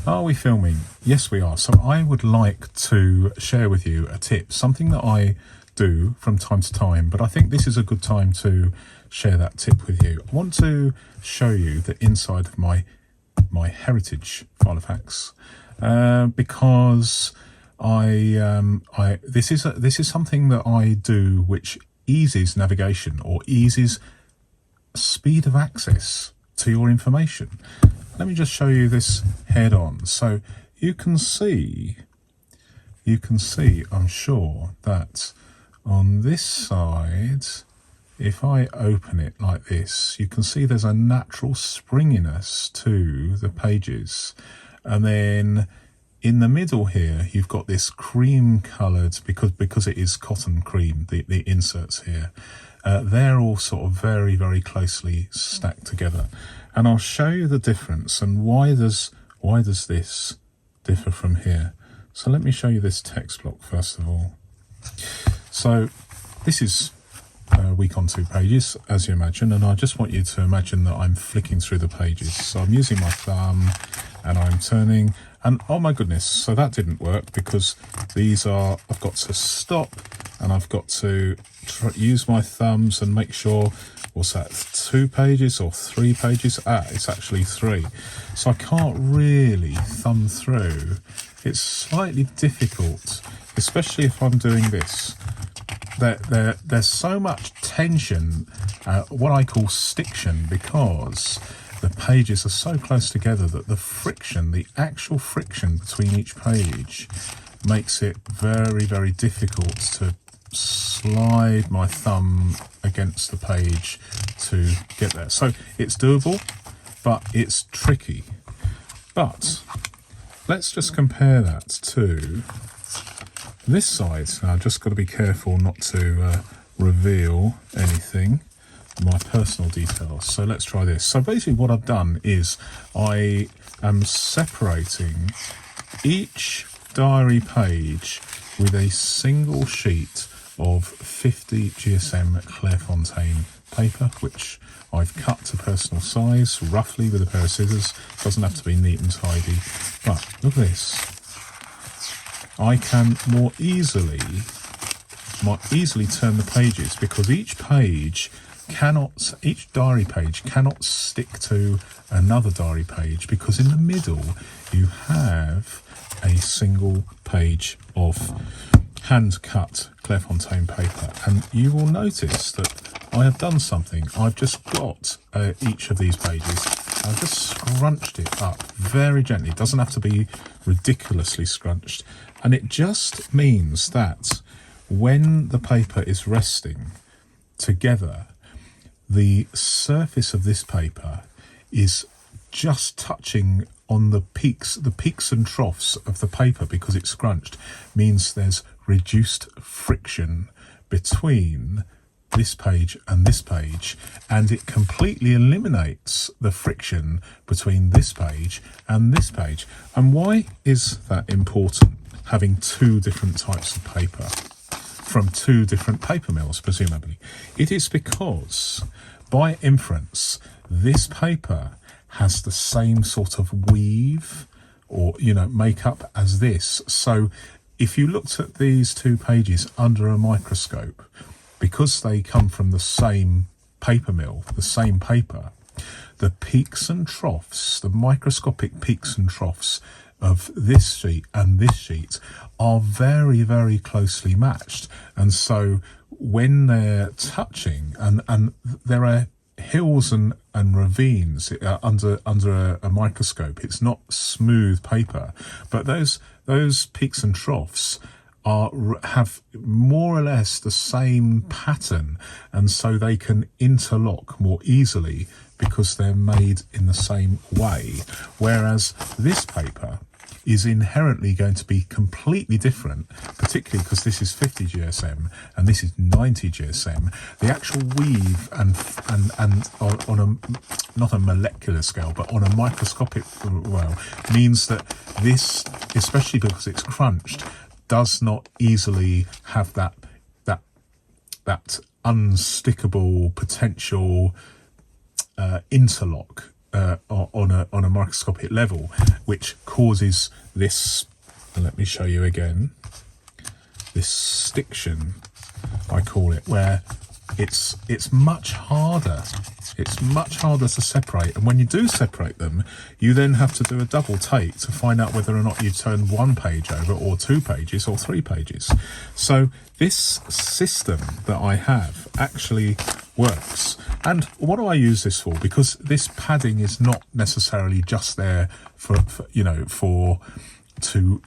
Are we filming? Yes, we are. So I would like to share with you a tip, something that I do from time to time, but I think this is a good time to share that tip with you. I want to show you the inside of my heritage Filofax because this is something that I do which eases navigation or eases speed of access to your information. Let me just show you this head on. So you can see, I'm sure, that on this side, if I open it like this, you can see there's a natural springiness to the pages. And then in the middle here, you've got this cream coloured, because it is cotton cream, the inserts here. They're all sort of very, very closely stacked together. And I'll show you the difference and why does this differ from here. So let me show you this text block first of all. So this is a week on 2 pages, as you imagine, and I just want you to imagine that I'm flicking through the pages. So I'm using my thumb and I'm turning, and oh my goodness, so that didn't work because I've got to stop and I've got to use my thumbs and make sure, what's that, 2 pages or 3 pages? It's actually 3. So I can't really thumb through. It's slightly difficult, especially if I'm doing this. There's so much tension, what I call stiction, because the pages are so close together that the actual friction between each page makes it very, very difficult to slide my thumb against the page to get there. So it's doable, but it's tricky. But let's just compare that to this side. Now I've just got to be careful not to reveal anything, my personal details. So let's try this. So basically what I've done is I am separating each diary page with a single sheet of 50 GSM Clairefontaine paper, which I've cut to personal size roughly with a pair of scissors. Doesn't have to be neat and tidy, but look at this. I can more easily turn the pages because each diary page cannot stick to another diary page, because in the middle you have a single page of hand-cut Clairefontaine paper, and you will notice that I have done something. I've just got each of these pages, I've just scrunched it up very gently. It doesn't have to be ridiculously scrunched, and it just means that when the paper is resting together, the surface of this paper is just touching on the peaks and troughs of the paper, because it's scrunched, means there's reduced friction between this page and this page, and it completely eliminates the friction between this page and this page. And why is that important, having 2 different types of paper from 2 different paper mills, presumably? It is because, by inference, this paper has the same sort of weave or makeup as this. So if you looked at these 2 pages under a microscope, because they come from the same paper mill, the same paper, the peaks and troughs, the microscopic peaks and troughs of this sheet and this sheet are very, very closely matched. And so when they're touching, and there are hills and ravines under a microscope, it's not smooth paper, but those peaks and troughs have more or less the same pattern, and so they can interlock more easily because they're made in the same way. Whereas this paper is inherently going to be completely different, particularly because this is 50 GSM and this is 90 GSM. The actual weave and on a, not a molecular scale, but on a microscopic means that this, especially because it's crunched, does not easily have that unstickable potential interlock on a microscopic level, which causes this, and let me show you again, this stiction, I call it, where it's much harder. It's much harder to separate, and when you do separate them, you then have to do a double take to find out whether or not you turn one page over, or 2 pages, or 3 pages. So this system that I have actually works. And what do I use this for? Because this padding is not necessarily just there for to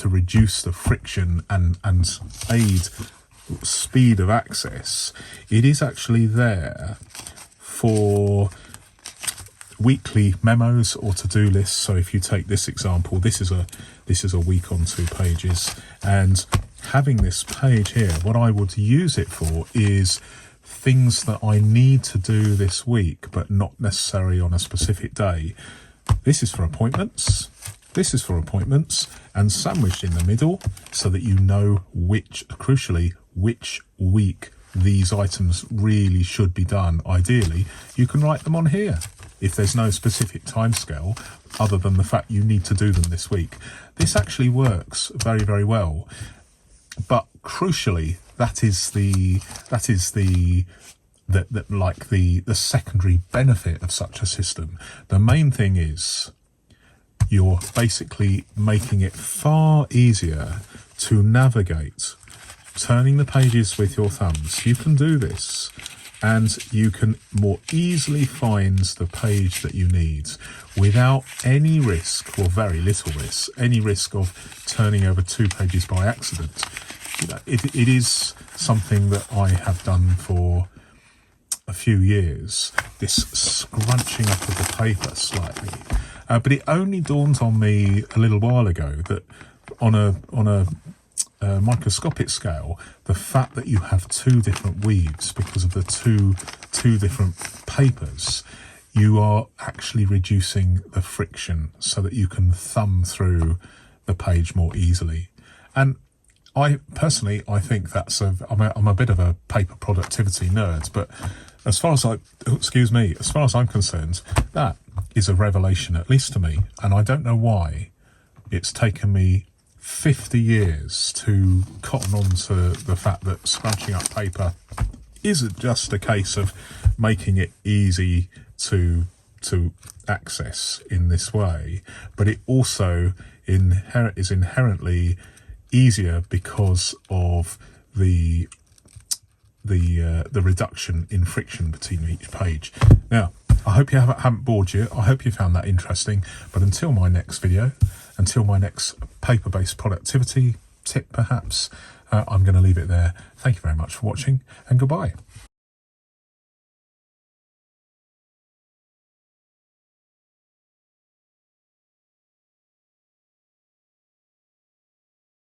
reduce the friction and aid speed of access. It is actually there for weekly memos or to-do lists. So if you take this example, this is a week on 2 pages, and having this page here, what I would use it for is things that I need to do this week but not necessarily on a specific day. This is for appointments. This is for appointments, and sandwiched in the middle so that you know crucially which week these items really should be done. Ideally, you can write them on here if there's no specific timescale other than the fact you need to do them this week. This actually works very, very well. But crucially, that is the secondary benefit of such a system. The main thing is you're basically making it far easier to navigate. Turning the pages with your thumbs, you can do this, and you can more easily find the page that you need without any risk, or very little risk, any risk of turning over 2 pages by accident. It is something that I have done for a few years, this scrunching up of the paper slightly. But it only dawned on me a little while ago that on a microscopic scale, the fact that you have 2 different weaves because of the two different papers, you are actually reducing the friction so that you can thumb through the page more easily. And I think that's I'm a bit of a paper productivity nerd, but as far as I'm concerned, that is a revelation, at least to me. And I don't know why it's taken me 50 years to cotton on to the fact that scrunching up paper isn't just a case of making it easy to access in this way, but it also is inherently easier because of the reduction in friction between each page. Now, I hope you haven't bored you. I hope you found that interesting. But until my next video, until my next paper-based productivity tip, perhaps, I'm going to leave it there. Thank you very much for watching, and goodbye.